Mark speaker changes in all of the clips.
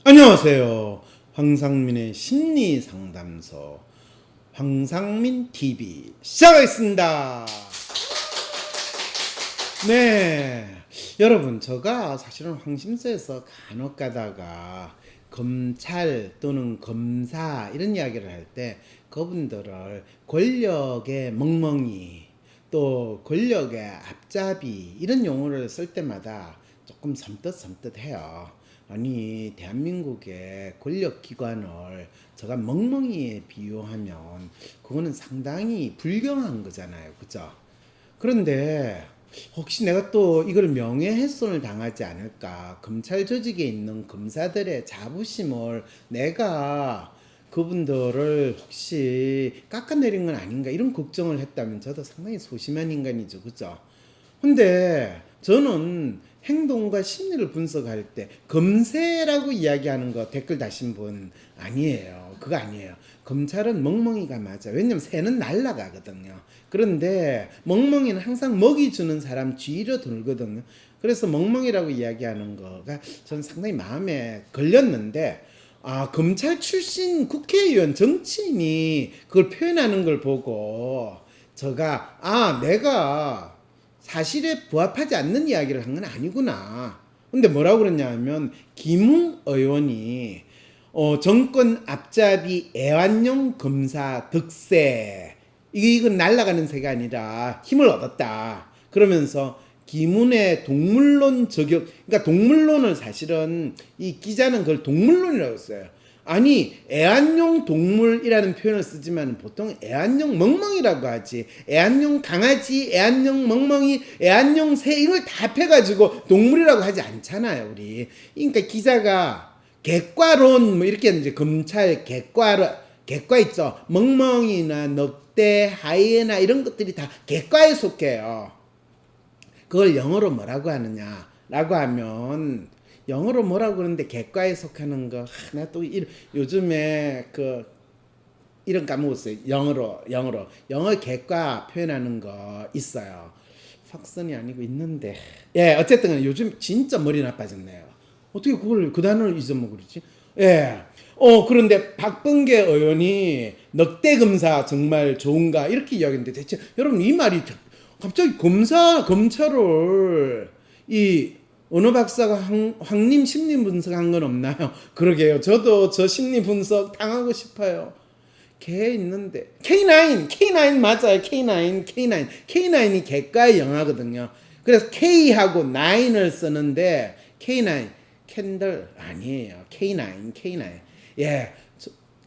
Speaker 1: 안녕하세요. 황상민의 심리상담소 황상민 TV 시작하겠습니다. 네, 여러분 제가 사실은 황심소에서 간혹 가다가 검찰 또는 검사 이런 이야기를 할 때 그분들을 권력의 멍멍이 또 권력의 앞잡이 이런 용어를 쓸 때마다 조금 섬뜩섬뜩해요. 아니 대한민국의 권력기관을 제가 멍멍이에 비유하면 그거는 상당히 불경한 거잖아요. 그죠? 그런데 혹시 내가 또 이걸 명예훼손을 당하지 않을까? 검찰 조직에 있는 검사들의 자부심을 내가 그분들을 혹시 깎아내린 건 아닌가? 이런 걱정을 했다면 저도 상당히 소심한 인간이죠. 그죠? 근데 저는 행동과 심리를 분석할 때 검세라고 이야기하는 거 댓글 다신 분 아니에요. 그거 아니에요. 검찰은 멍멍이가 맞아. 왜냐면 새는 날아가거든요. 그런데 멍멍이는 항상 먹이 주는 사람 뒤로 돌거든요. 그래서 멍멍이라고 이야기하는 거가 저는 상당히 마음에 걸렸는데 검찰 출신 국회의원 정치인이 그걸 표현하는 걸 보고 제가 내가 사실에 부합하지 않는 이야기를 한 건 아니구나. 근데 뭐라고 그랬냐면 김웅 의원이 정권 앞잡이 애완용 검사 득세 이건 날아가는 새가 아니라 힘을 얻었다. 그러면서 김훈의 동물론 저격, 그러니까 동물론을 사실은 이 기자는 그걸 동물론이라고 써요. 아니 애완용 동물이라는 표현을 쓰지만 보통 애완용 멍멍이라고 하지. 애완용 강아지, 애완용 멍멍이, 애완용 새 이걸 다 합해가지고 동물이라고 하지 않잖아요 우리. 그러니까 기자가 객과론 뭐 이렇게 이제 검찰 객과 있죠. 멍멍이나 늑대, 하이에나 이런 것들이 다 객과에 속해요. 그걸 영어로 뭐라고 하느냐라고 하면 영어로 뭐라고 그러는데 객과에 속하는 거 하나 또 요즘에 이런 까먹었어요. 영어 객과 표현하는 거 있어요. 팍슨이 아니고 있는데 어쨌든 요즘 진짜 머리 나빠졌네요. 어떻게 그걸 그 단어를 잊어먹으지? 그런데 박범계 의원이 넉대 검사 정말 좋은가 이렇게 이야기했는데 대체 여러분 이 말이 갑자기 검찰을 어느 박사가 황님 심리 분석한 건 없나요? 그러게요. 저도 저 심리 분석 당하고 싶어요. 개 있는데 K9 맞아요. K9이 개과의 영화거든요. 그래서 K하고 9을 쓰는데 K9 캔들 아니에요. K9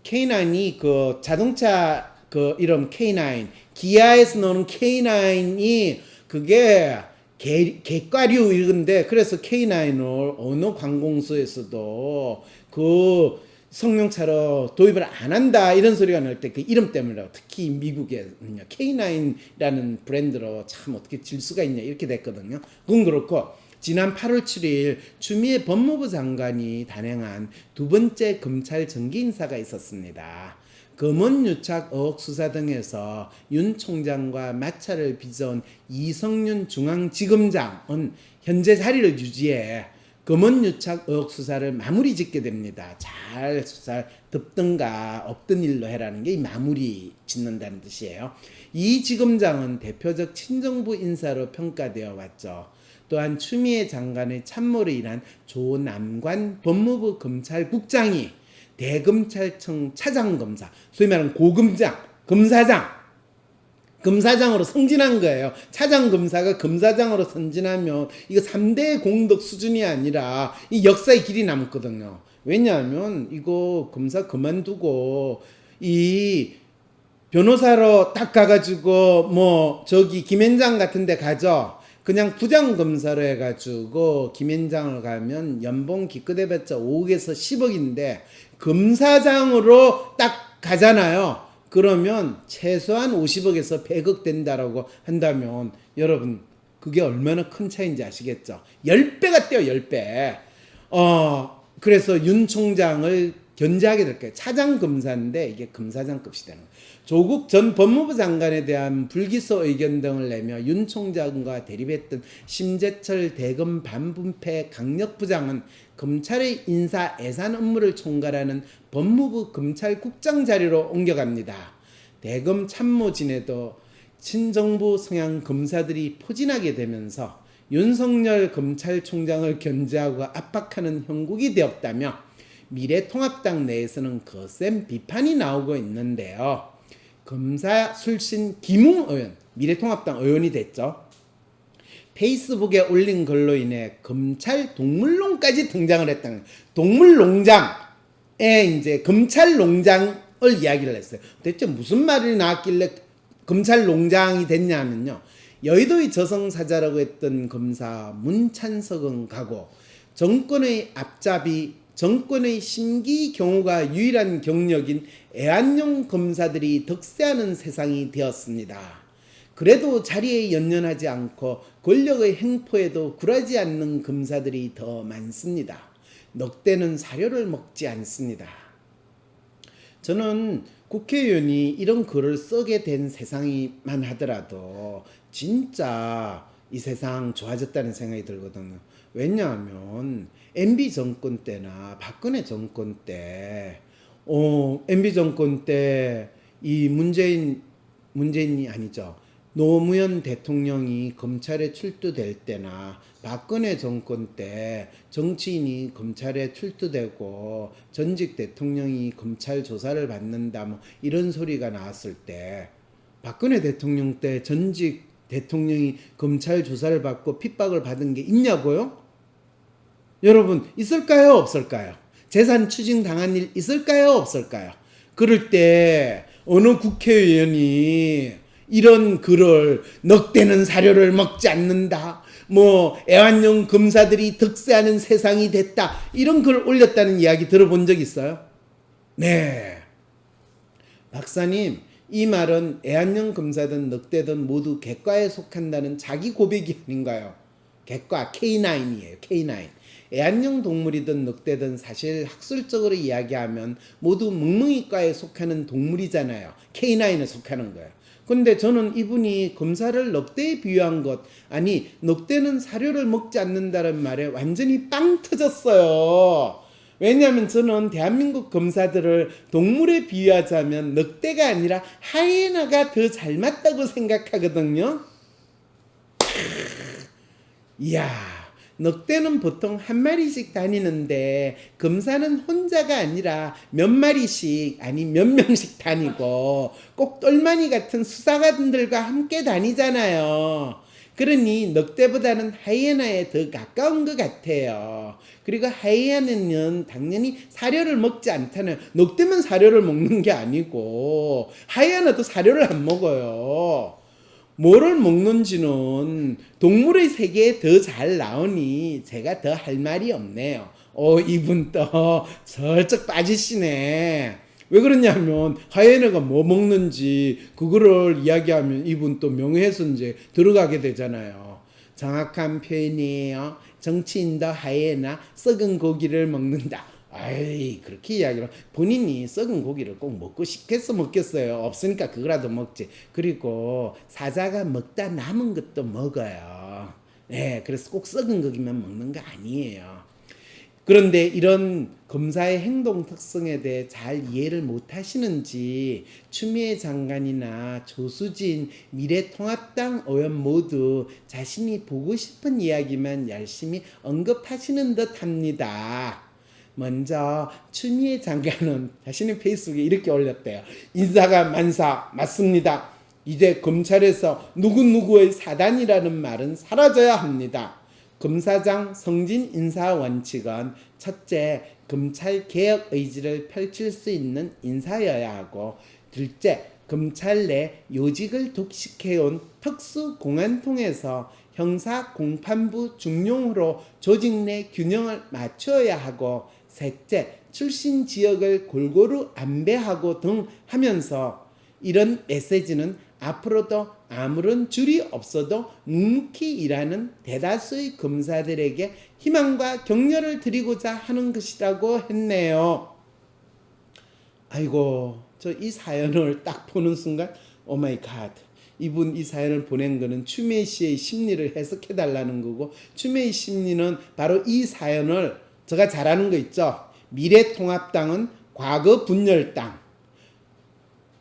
Speaker 1: K9이 그 자동차 그 이름 K9 기아에서 나오는 K9이 그게 객과류 이건데 그래서 K9을 어느 관공서에서도 그 성룡차로 도입을 안 한다 이런 소리가 날 때 그 이름 때문이라고. 특히 미국에는요 K9이라는 브랜드로 참 어떻게 질 수가 있냐 이렇게 됐거든요. 그건 그렇고 지난 8월 7일 추미애 법무부 장관이 단행한 두 번째 검찰 정기 인사가 있었습니다. 검언유착 의혹 수사 등에서 윤 총장과 마찰을 빚어온 이성윤 중앙지검장은 현재 자리를 유지해 검언유착 의혹 수사를 마무리 짓게 됩니다. 잘 수사를 덮든가 없던 일로 해라는 게 이 마무리 짓는다는 뜻이에요. 이 지검장은 대표적 친정부 인사로 평가되어 왔죠. 또한 추미애 장관의 참모로 일한 조남관 법무부 검찰국장이 대검찰청 차장검사, 소위 말하는 고검장, 검사장으로 승진한 거예요. 차장검사가 검사장으로 승진하면 이거 3대 공덕 수준이 아니라 이 역사의 길이 남거든요. 왜냐하면 이거 검사 그만두고 이 변호사로 딱 가가지고 김현장 같은 데 가죠. 그냥 부장검사로 해가지고 김현장을 가면 연봉 기껏해봤자 5억에서 10억인데 검사장으로 딱 가잖아요. 그러면 최소한 50억에서 100억 된다라고 한다면 여러분 그게 얼마나 큰 차이인지 아시겠죠? 10배가 뛰어 10배. 그래서 윤 총장을 견제하게 될 거예요. 차장 검사인데 이게 검사장급이 되는 거예요. 조국 전 법무부 장관에 대한 불기소 의견 등을 내며 윤 총장과 대립했던 심재철 대검 반분패 강력부장은 검찰의 인사 예산 업무를 총괄하는 법무부 검찰국장 자리로 옮겨갑니다. 대검 참모진에도 친정부 성향 검사들이 포진하게 되면서 윤석열 검찰총장을 견제하고 압박하는 형국이 되었다며 미래통합당 내에서는 거센 비판이 나오고 있는데요. 검사 출신 김웅 의원, 미래통합당 의원이 됐죠. 페이스북에 올린 글로 인해 검찰 동물농까지 등장을 했다는, 동물농장에 이제 검찰농장을 이야기를 했어요. 대체 무슨 말이 나왔길래 검찰농장이 됐냐면요. 여의도의 저승사자라고 했던 검사 문찬석은 가고 정권의 앞잡이, 정권의 심기 경우가 유일한 경력인 애완용 검사들이 득세하는 세상이 되었습니다. 그래도 자리에 연연하지 않고 권력의 행포에도 굴하지 않는 검사들이 더 많습니다. 넉대는 사료를 먹지 않습니다. 저는 국회의원이 이런 글을 쓰게 된 세상이만 하더라도 진짜 이 세상 좋아졌다는 생각이 들거든요. 왜냐하면 MB 정권 때나 박근혜 정권 때, MB 정권 때 이 문재인이 아니죠. 노무현 대통령이 검찰에 출두될 때나 박근혜 정권 때 정치인이 검찰에 출두되고 전직 대통령이 검찰 조사를 받는다 뭐 이런 소리가 나왔을 때, 박근혜 대통령 때 전직 대통령이 검찰 조사를 받고 핍박을 받은 게 있냐고요? 여러분, 있을까요? 없을까요? 재산 추징 당한 일 있을까요? 없을까요? 그럴 때 어느 국회의원이 이런 글을 넉대는 사료를 먹지 않는다, 뭐 애완용 검사들이 득세하는 세상이 됐다, 이런 글 올렸다는 이야기 들어본 적 있어요? 네. 박사님, 이 말은 애완용 검사든 늑대든 모두 객과에 속한다는 자기 고백이 아닌가요? 객과 K9이에요. K9. 애완용 동물이든 늑대든 사실 학술적으로 이야기하면 모두 멍멍이과에 속하는 동물이잖아요. K9에 속하는 거예요. 근데 저는 이분이 검사를 늑대에 비유한 것, 아니 늑대는 사료를 먹지 않는다는 말에 완전히 빵 터졌어요. 왜냐하면 저는 대한민국 검사들을 동물에 비유하자면 늑대가 아니라 하이에나가 더 잘 맞다고 생각하거든요. 이야, 늑대는 보통 한 마리씩 다니는데 검사는 혼자가 아니라 몇 마리씩, 아니 몇 명씩 다니고 꼭 똘마니 같은 수사관들과 함께 다니잖아요. 그러니 늑대보다는 하이에나에 더 가까운 것 같아요. 그리고 하이에나는 당연히 사료를 먹지 않잖아요. 늑대만 사료를 먹는 게 아니고 하이에나도 사료를 안 먹어요. 뭐를 먹는지는 동물의 세계에 더 잘 나오니 제가 더 할 말이 없네요. 이분 또 슬쩍 빠지시네. 왜 그러냐면 하이에나가 뭐 먹는지 그거를 이야기하면 이분 또 명예훼손죄 들어가게 되잖아요. 정확한 표현이에요. 정치인도 하이에나 썩은 고기를 먹는다. 아이, 그렇게 이야기를, 본인이 썩은 고기를 꼭 먹고 싶겠어 먹겠어요? 없으니까 그거라도 먹지. 그리고 사자가 먹다 남은 것도 먹어요. 네, 그래서 꼭 썩은 고기만 먹는 거 아니에요. 그런데 이런 검사의 행동 특성에 대해 잘 이해를 못 하시는지 추미애 장관이나 조수진 미래통합당 의원 모두 자신이 보고 싶은 이야기만 열심히 언급하시는 듯 합니다. 먼저 추미애 장관은 자신의 페이스북에 이렇게 올렸대요. 인사가 만사 맞습니다. 이제 검찰에서 누구누구의 사단이라는 말은 사라져야 합니다. 검사장 성진 인사 원칙은 첫째, 검찰 개혁 의지를 펼칠 수 있는 인사여야 하고, 둘째, 검찰 내 요직을 독식해온 특수공안 통해서 형사 공판부 중용으로 조직 내 균형을 맞춰야 하고, 셋째, 출신 지역을 골고루 안배하고 등 하면서 이런 메시지는 앞으로도 아무런 줄이 없어도 묵묵히 일하는 대다수의 검사들에게 희망과 격려를 드리고자 하는 것이라고 했네요. 아이고, 저 이 사연을 딱 보는 순간 오 마이 갓. 이분 이 사연을 보낸 거는 추미애 씨의 심리를 해석해 달라는 거고, 추미애 심리는 바로 이 사연을 제가 잘 아는 거 있죠. 미래통합당은 과거 분열당,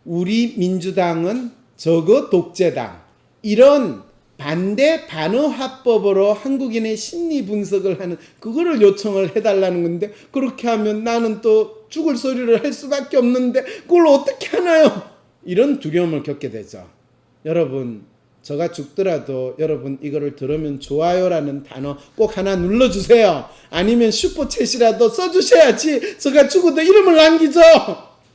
Speaker 1: 우리 민주당은 저거 독재당, 이런 반대 반어 화법으로 한국인의 심리 분석을 하는 그거를 요청을 해달라는 건데, 그렇게 하면 나는 또 죽을 소리를 할 수밖에 없는데 그걸 어떻게 하나요? 이런 두려움을 겪게 되죠. 여러분, 제가 죽더라도 여러분 이거를 들으면 좋아요라는 단어 꼭 하나 눌러주세요. 아니면 슈퍼챗이라도 써주셔야지 제가 죽어도 이름을 남기죠.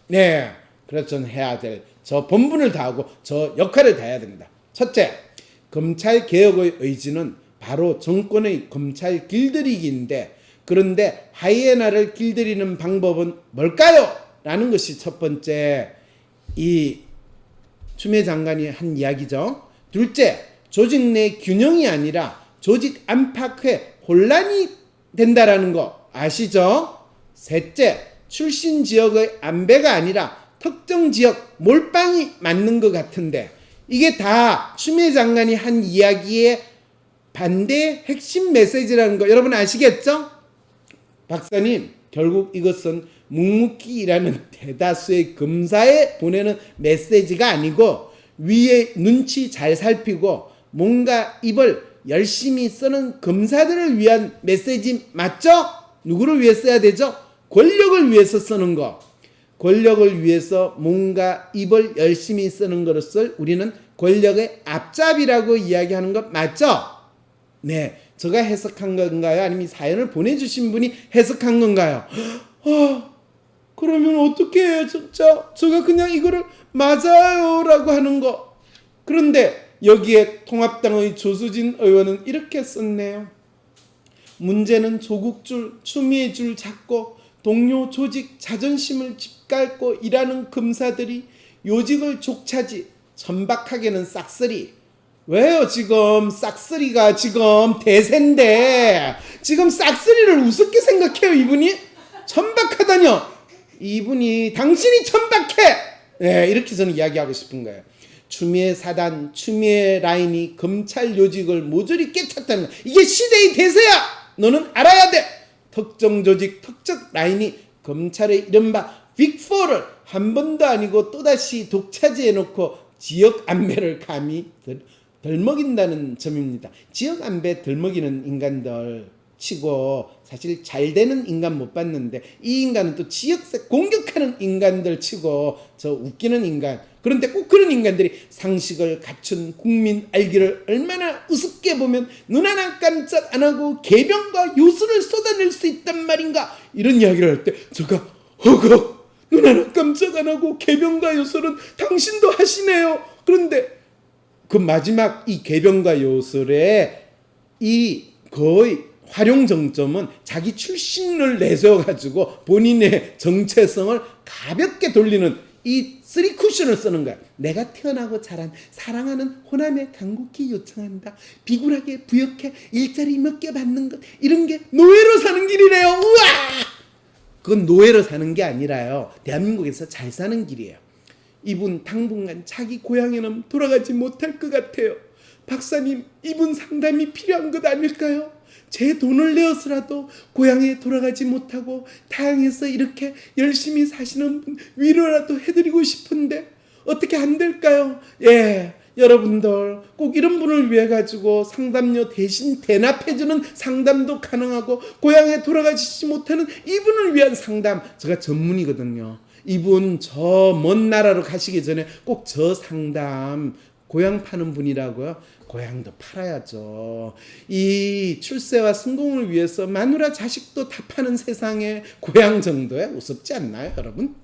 Speaker 1: 네, 그래서 저는 해야 될 저 본분을 다하고 저 역할을 다해야 됩니다. 첫째, 검찰개혁의 의지는 바로 정권의 검찰 길들이기인데, 그런데 하이에나를 길들이는 방법은 뭘까요? 라는 것이 첫 번째 이 추미애 장관이 한 이야기죠. 둘째, 조직 내 균형이 아니라 조직 안팎의 혼란이 된다라는 거 아시죠? 셋째, 출신 지역의 안배가 아니라 특정 지역 몰빵이 맞는 것 같은데, 이게 다 추미애 장관이 한 이야기의 반대 핵심 메시지라는 거 여러분 아시겠죠? 박사님, 결국 이것은 묵묵히 일하는 대다수의 검사에 보내는 메시지가 아니고 위에 눈치 잘 살피고 뭔가 입을 열심히 쓰는 검사들을 위한 메시지 맞죠? 누구를 위해 써야 되죠? 권력을 위해서 쓰는 거. 권력을 위해서 뭔가 입을 열심히 쓰는 것을 우리는 권력의 앞잡이라고 이야기하는 것 맞죠? 네, 제가 해석한 건가요? 아니면 사연을 보내주신 분이 해석한 건가요? 그러면 어떻게 해요? 진짜 제가 그냥 이거를 맞아요 라고 하는 거. 그런데 여기에 통합당의 조수진 의원은 이렇게 썼네요. 문제는 조국 줄, 추미애 줄 잡고 동료 조직 자존심을 짓밟고 일하는 검사들이 요직을 족차지 천박하게는 싹쓸이. 왜요? 지금 싹쓸이가 지금 대세인데 지금 싹쓸이를 우습게 생각해요. 이분이 천박하다뇨. 이분이 당신이 천박해. 네, 이렇게 저는 이야기하고 싶은 거예요. 추미애 사단, 추미애 라인이 검찰 요직을 모조리 깨쳤다는 거. 이게 시대의 대세야. 너는 알아야 돼. 특정 조직, 특정 라인이 검찰의 이른바 빅4를 한 번도 아니고 또다시 독차지해놓고 지역 안배를 감히 덜먹인다는 점입니다. 지역 안배 덜먹이는 인간들 치고 사실 잘 되는 인간 못 봤는데, 이 인간은 또 지역세 공격하는 인간들 치고 저 웃기는 인간. 그런데 꼭 그런 인간들이 상식을 갖춘 국민 알기를 얼마나 우습게 보면 눈 하나 깜짝 안 하고 개병과 요술을 쏟아낼 수 있단 말인가, 이런 이야기를 할 때 제가 허걱, 눈 하나 깜짝 안 하고 개병과 요술은 당신도 하시네요. 그런데 그 마지막 이 개병과 요술의 이 거의 활용 정점은 자기 출신을 내세워가지고 본인의 정체성을 가볍게 돌리는 이 3쿠션을 쓰는 거야. 내가 태어나고 자란 사랑하는 호남에 간곡히 요청한다. 비굴하게 부역해 일자리 몇 개 받는 것, 이런 게 노예로 사는 길이래요. 우와! 그건 노예로 사는 게 아니라요, 대한민국에서 잘 사는 길이에요. 이분 당분간 자기 고향에는 돌아가지 못할 것 같아요. 박사님, 이분 상담이 필요한 것 아닐까요? 제 돈을 내어서라도 고향에 돌아가지 못하고 타향에서 이렇게 열심히 사시는 분 위로라도 해드리고 싶은데 어떻게 안 될까요? 예, 여러분들 꼭 이런 분을 위해 가지고 상담료 대신 대납해주는 상담도 가능하고, 고향에 돌아가시지 못하는 이분을 위한 상담 제가 전문이거든요. 이분 저 먼 나라로 가시기 전에 꼭 저 상담, 고향 파는 분이라고요? 고향도 팔아야죠. 이 출세와 성공을 위해서 마누라 자식도 다 파는 세상에 고향 정도야 우습지 않나요, 여러분?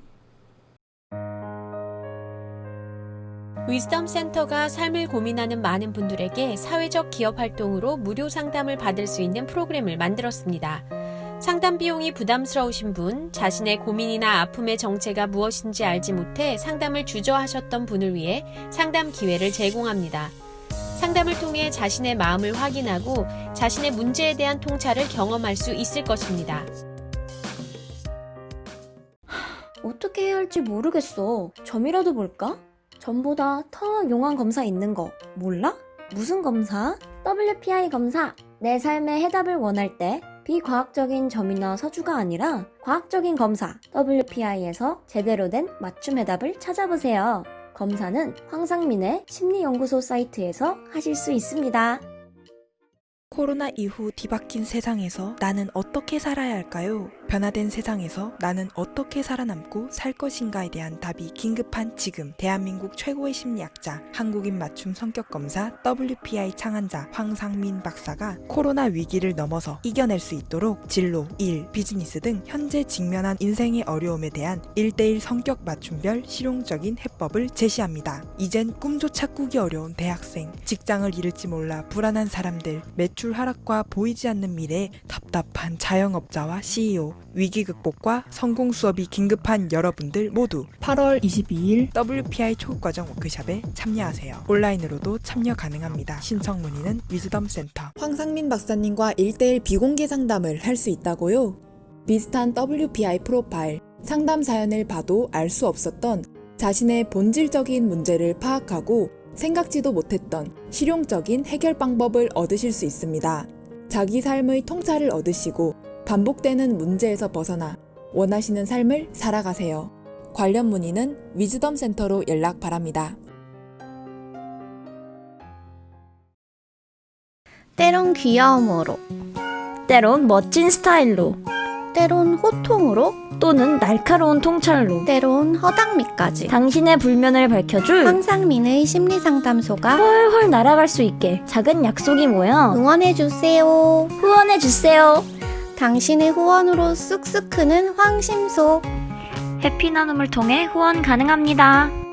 Speaker 2: 위즈덤 센터가 삶을 고민하는 많은 분들에게 사회적 기업 활동으로 무료 상담을 받을 수 있는 프로그램을 만들었습니다. 상담 비용이 부담스러우신 분, 자신의 고민이나 아픔의 정체가 무엇인지 알지 못해 상담을 주저하셨던 분을 위해 상담 기회를 제공합니다. 상담을 통해 자신의 마음을 확인하고 자신의 문제에 대한 통찰을 경험할 수 있을 것입니다.
Speaker 3: 어떻게 해야 할지 모르겠어. 점이라도 볼까? 점보다 더 용한 검사 있는 거 몰라? 무슨 검사? WPI 검사. 내 삶의 해답을 원할 때 비과학적인 점이나 서주가 아니라 과학적인 검사 WPI에서 제대로 된 맞춤 해답을 찾아보세요. 검사는 황상민의 심리연구소 사이트에서 하실 수 있습니다.
Speaker 4: 코로나 이후 뒤바뀐 세상에서 나는 어떻게 살아야 할까요? 변화된 세상에서 나는 어떻게 살아남고 살 것인가에 대한 답이 긴급한 지금, 대한민국 최고의 심리학자, 한국인 맞춤 성격검사 WPI 창안자 황상민 박사가 코로나 위기를 넘어서 이겨낼 수 있도록 진로, 일, 비즈니스 등 현재 직면한 인생의 어려움에 대한 1:1 성격 맞춤별 실용적인 해법을 제시합니다. 이젠 꿈조차 꾸기 어려운 대학생, 직장을 잃을지 몰라 불안한 사람들, 매출 하락과 보이지 않는 미래에 답답한 자영업자와 CEO, 위기 극복과 성공 수업이 긴급한 여러분들 모두 8월 22일 WPI 초급과정 워크숍에 참여하세요. 온라인으로도 참여 가능합니다. 신청 문의는 위즈덤 센터.
Speaker 5: 황상민 박사님과 1:1 비공개 상담을 할 수 있다고요? 비슷한 WPI 프로파일, 상담 사연을 봐도 알 수 없었던 자신의 본질적인 문제를 파악하고 생각지도 못했던 실용적인 해결 방법을 얻으실 수 있습니다. 자기 삶의 통찰을 얻으시고 반복되는 문제에서 벗어나 원하시는 삶을 살아가세요. 관련 문의는 위즈덤 센터로 연락 바랍니다.
Speaker 3: 때론 귀여움으로, 때론 멋진 스타일로, 때론 호통으로, 또는 날카로운 통찰로, 때론 허당미까지 당신의 불면을 밝혀줄 황상민의 심리상담소가 훨훨 날아갈 수 있게 작은 약속이 모여 응원해주세요. 후원해주세요. 당신의 후원으로 쑥쑥 크는 황심소. 해피 나눔을 통해 후원 가능합니다.